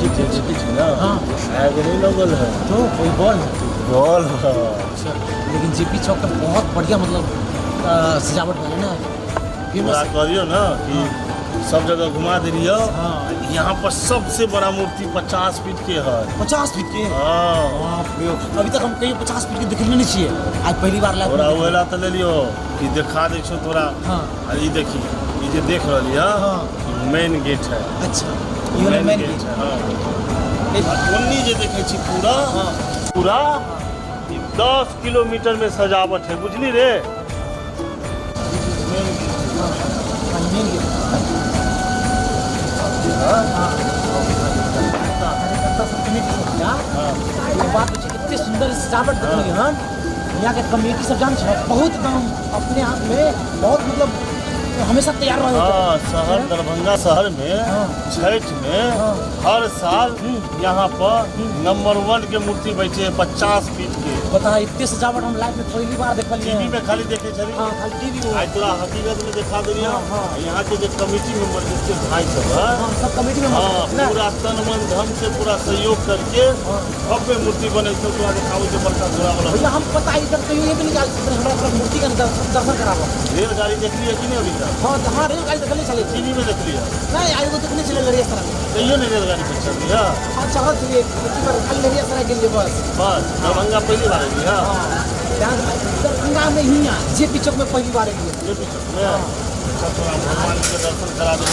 देखी थी ना। हाँ आग नहीं लगल है तो कोई बॉल बॉल। अच्छा, लेकिन जेपी चौक का बहुत बढ़िया मतलब सजावट है ना, पूरा फेमस। करियो ना कि सब जगह घुमा दे रही हो। हाँ यहाँ पर सबसे बड़ा मूर्ति 50 फीट के है। 50 फीट के। हाँ बाप रे, अभी तक हम कहीं 50 फीट के देखने नहीं चाहिए, आज पहली बार लाइव तोरा में देखे। वेला तो ले लियो कि देखा दे छो तोरा। हाँ ये देखी, ये जो देख रही है हाँ मेन गेट है। अच्छा, ये वाला मेन गेट है। हाँ है। ओन्नी जो देखे छी पूरा हाँ पूरा 10 किलोमीटर में सजावट है, बुझली रे। Main gate. ये बात है, इतने सुंदर सजावट देखली हम यहाँ के कमेटी सब जान छे, बहुत एकदम अपने आप में बहुत मतलब हमेशा तैयार रहे। हाँ शहर दरभंगा शहर में हाँ। छठ में हाँ। हर साल यहाँ पर नंबर 1 के मूर्ति बैठे 50 फीट के। बता, इतने सजावट हम लाइव में पहली बार देखलिए। टीवी में खाली देखे चली। हाँ खाली टीवी में। आज तोरा हकीकत में दिखा दे। हाँ, हाँ। यहाँ के जो कमेटी मेंबर जिसके भाई सब है, हाँ सब कमेटी में हाँ ना। पूरा तन मन धन से पूरा सहयोग करके भव्य मूर्ति बने तो तोरा दिखाओ जो बड़का घोड़ा वाला। भैया हम पता इधर कहीं ये भी नहीं जाते, हमारा मूर्ति का दर्शन कराबो। रेलगाड़ी देख लिया कि नहीं अभी तक? हाँ हाँ रेलगाड़ी देखने चले थे। टीवी में देख लिया नहीं आज वो देखने चले लड़िया सराय में। कहियो नहीं रेलगाड़ी पर चल रही है। हाँ चढ़त थे एक बार खाली लड़िया सराय के लिए बस। बस दरभंगा पहली बार आई है। हाँ दरभंगा में ही यहाँ जेपी चौक में पहली बार आई है। ये भी चल रहा है। अच्छा थोड़ा भगवान के दर्शन करा दो।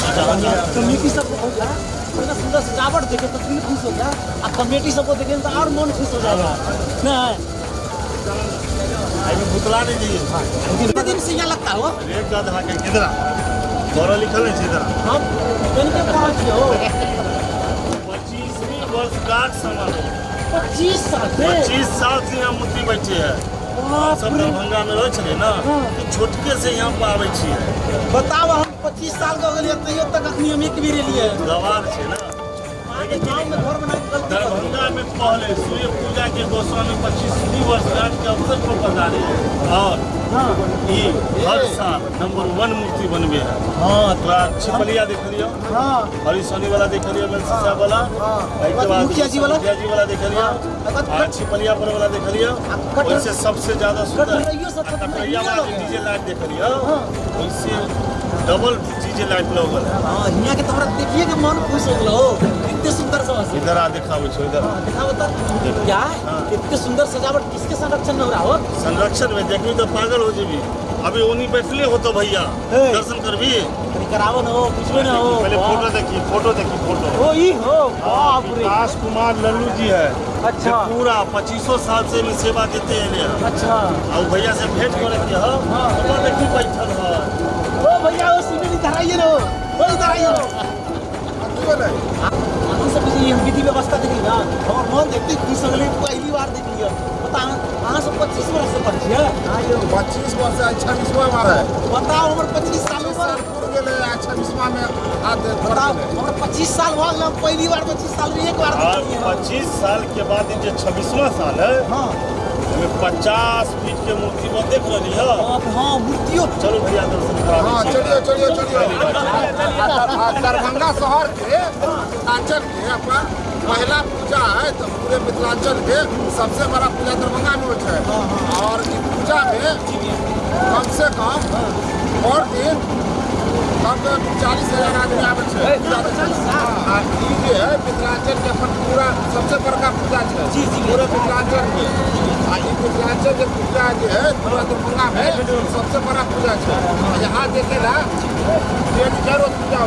कमेटी सबको हो गया, इतना सुंदर सजावट देखे तो दिल खुश हो गया, और कमेटी सबको देखे तो और मन खुश हो जाएगा। नहीं अभी पुतला नहीं दिए। कितने दिन से यहाँ लगता हो? रेट का दहा के किधरा तोरा लिखल है सीधा। हम कहीं के पहुँच गए हो? 25वीं वर्षगांठ समारोह। 25 साल से। 25 साल से यहाँ मूर्ति बैठे है। बाप सब रे। दरभंगा में रहे छे ना, हाँ। तो छोटके से यहाँ पर आवे छिए। बताओ हम 25 साल का हो गए तैयो तक अखनी हम एक भी लिए गवार छे ना। आगे गांव में घर बना के गलती कर दो। दरभंगा में पहले सूर्य पूजा के गोस्वामी 25वीं वर्षगांठ के अवसर पर पधारे हैं और हाँ ये हर साल नंबर 1 मूर्ति बनबे है। हाँ तोरा छिपलिया देख लियो, हाँ हरी सोनी वाला देख लियो, शीशा वाला, हाँ। मुखिया जी वाला देख लियो, और छिपलिया पर वाला देख लियो। कट- वैसे सबसे ज्यादा सुंदर कटरइयो सब तो कटरैया वाला डीजे लाइट देख लियो। हाँ। वैसे डबल डीजे लाइट लगल है। हाँ यहाँ के तोहरा देखिए के मन खुश हो गलो, इतने सुंदर सब इधर आ दिखावे छो इधर। दिखा बता क्या हाँ। इतने सुंदर सजावट किसके संरक्षण में हो रहा हो? संरक्षण में देखबी तो पागल हो जेबी। अभी ओनी बैठले हो तो भैया हे। दर्शन करबी। कहीं करावो ना हो, कुछ भी ना हो। पहले फोटो देखी फोटो। ओ ई हो बाप रे। विकास कुमार लल्लू जी है। अच्छा। जो पूरा 25 साल से भी सेवा देते हैं। अच्छा और भैया से भेंट करे के हो। हाँ। तो देखी बैठल है। ओ भैया वो सीमेंट इधर आइए ना, ओ इधर आइए ना। हम सब ये विधि व्यवस्था देखी ना, और मन देखते खुश हो गए, पहली बार देख लिया। बता अहाँ सब 25 वर्ष से परिचय है? हाँ, ये 25 वर्ष अच्छा विस्मा हमारा है। बताओ हमर 25 साल उम्र। पूर्व गेले अच्छा विस्मा में हाथ बताओ हमर 25 साल हो गए, हम पहली बार 25 साल में एक बार और देख लिए। 25 साल के बाद ये जो 26वां साल है, हाँ हमें 50 फीट के मूर्ति में देख रही है। बाप हाँ मूर्तियों। चलो भैया दर्शन करा हाँ दीजिए। चलिए दरभंगा शहर के मिथिलांचल के अपन पहला पूजा है, तो पूरे मिथिलांचल के सबसे बड़ा पूजा दरभंगा में होता है। और इस पूजा में कम से कम और दिन कम 40,000 आदमी आवे छे। हाँ, ये है मिथिलांचल के अपन पूरा सबसे बड़का पूजा है। जी, जी। पूरे मिथिलांचल के मिथिलांचल के पूजा जो है पूरा दरभंगा में सबसे बड़ा पूजा है। यहाँ देखे ना डेढ़ पूजा हो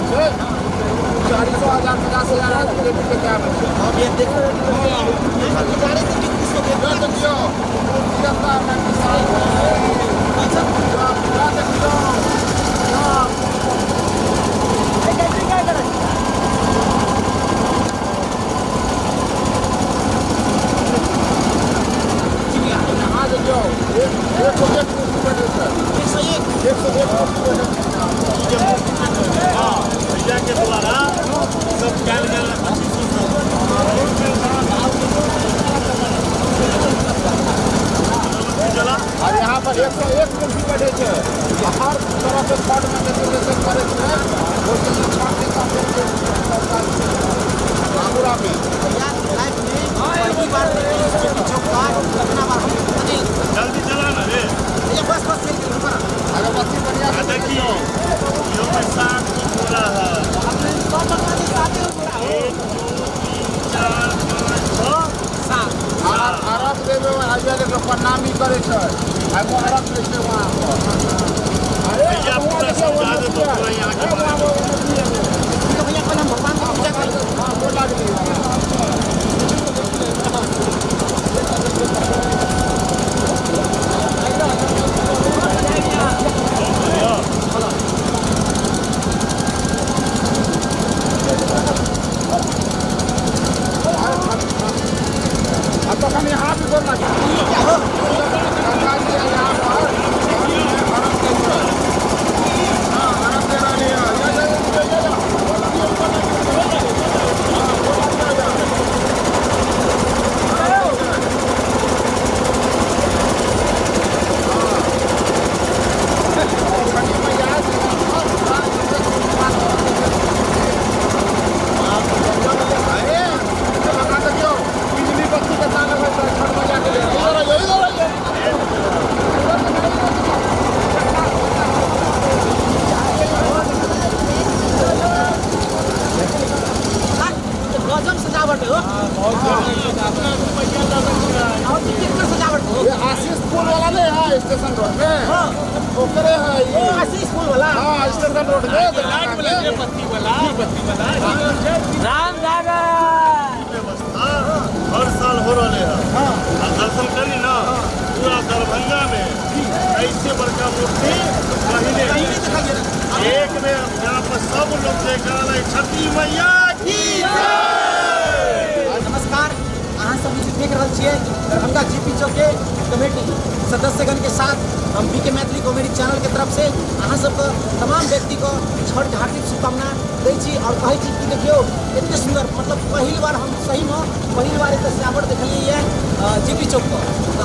40,000 50,000 आदमी लेके आवे छे। अब ये देखो जाने तो कितनी सौ के पूरा देखियो पूरा अच्छा पूरा देखियो क्या करें? यहाँ देखियो एक मूर्ति बने छे। 101 मूर्ति बने छे। हाँ, भैया के द्वारा सब कैल गया 25 चला। और यहाँ पर 101 मूर्ति बैठे छे। हर तरह से छठ में डेकोरेशन करे छे। बांकुड़ा में है मोहरम कैसे वहाँ भैया पूरा समझा दे तो पूरा यहाँ के बारे में। तो भैया पहले हम भगवान को पूजा करेंगे। हाँ बोला कि अब तो हम यहाँ भी बोलना गंगा जी है यहाँ पर हरम कैसे हाँ हरम दे रही है बिजली बत्ती के तार लगा छठ बजा के गजब सजावट हो और कितना सजावट हो। ये आशीष पुल वाला नहीं है स्टेशन रोड पे ओकरे है ये आशीष फूल वाला हाँ स्टेशन रोड पे व्यवस्था हर साल हो रहे हैं। और दर्शन करी ना पूरा दरभंगा में ऐसे बड़का मूर्ति कहीं नहीं एक में यहाँ पर सब लोग देखा छठी मैया की नमस्कार अहाँ सब देख रहे छियै दरभंगा जीपी चौक के कमेटी सदस्यगण के साथ हम बीके मैथिली कॉमेडी चैनल के तरफ से अहाँ सबके तमाम व्यक्ति को छठ हार्दिक शुभकामना दै छी और कहै छी कि देखियो एते सुंदर मतलब पहली बार हम सही में पहली बार एते सजावट देखलिए जीपी चौक पर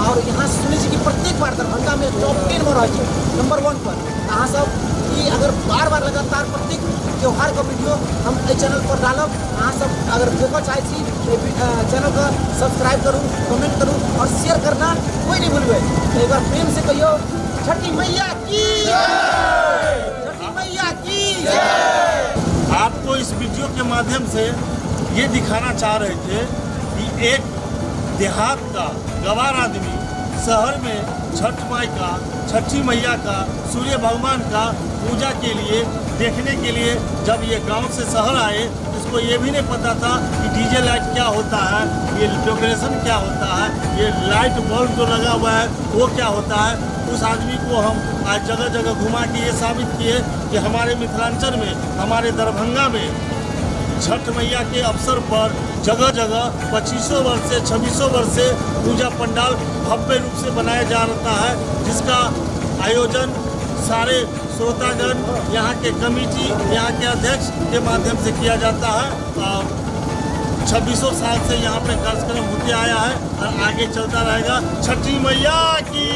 और यहाँ सुनै छी कि प्रत्येक बार दरभंगा में टॉप 10 में रह छै नंबर 1 पर अहाँ सब कि अगर बार बार लगातार प्रत्येक त्यौहार का वीडियो हम चैनल पर डालब अहाँ सब अगर देखो चाहे छी चैनल को सब्सक्राइब करूँ कमेंट करूँ और शेयर करना कोई नहीं भूलबे तो एक बार प्रेम से कहियो छठी मैया की छठी मैया की आपको इस वीडियो के माध्यम से ये दिखाना चाह रहे थे कि एक देहात का गंवार आदमी शहर में छठ माई का छठी मैया का सूर्य भगवान का पूजा के लिए देखने के लिए जब ये गांव से शहर आए इसको ये भी नहीं पता था कि डीजे लाइट क्या होता है, ये डेकोरेशन क्या होता है, ये लाइट बल्ब जो लगा हुआ है वो क्या होता है। उस आदमी को हम आज जगह जगह घुमा के ये साबित किए कि हमारे मिथिलांचल में हमारे दरभंगा में छठ मैया के अवसर पर जगह जगह 2500 वर्ष से 2600 वर्ष से पूजा पंडाल भव्य रूप से बनाया जा रहा है, जिसका आयोजन सारे श्रोतागण यहाँ के कमेटी यहाँ के अध्यक्ष के माध्यम से किया जाता है। और 2600 साल से यहाँ पे कार्यक्रम होते आया है और आगे चलता रहेगा। छठी मैया की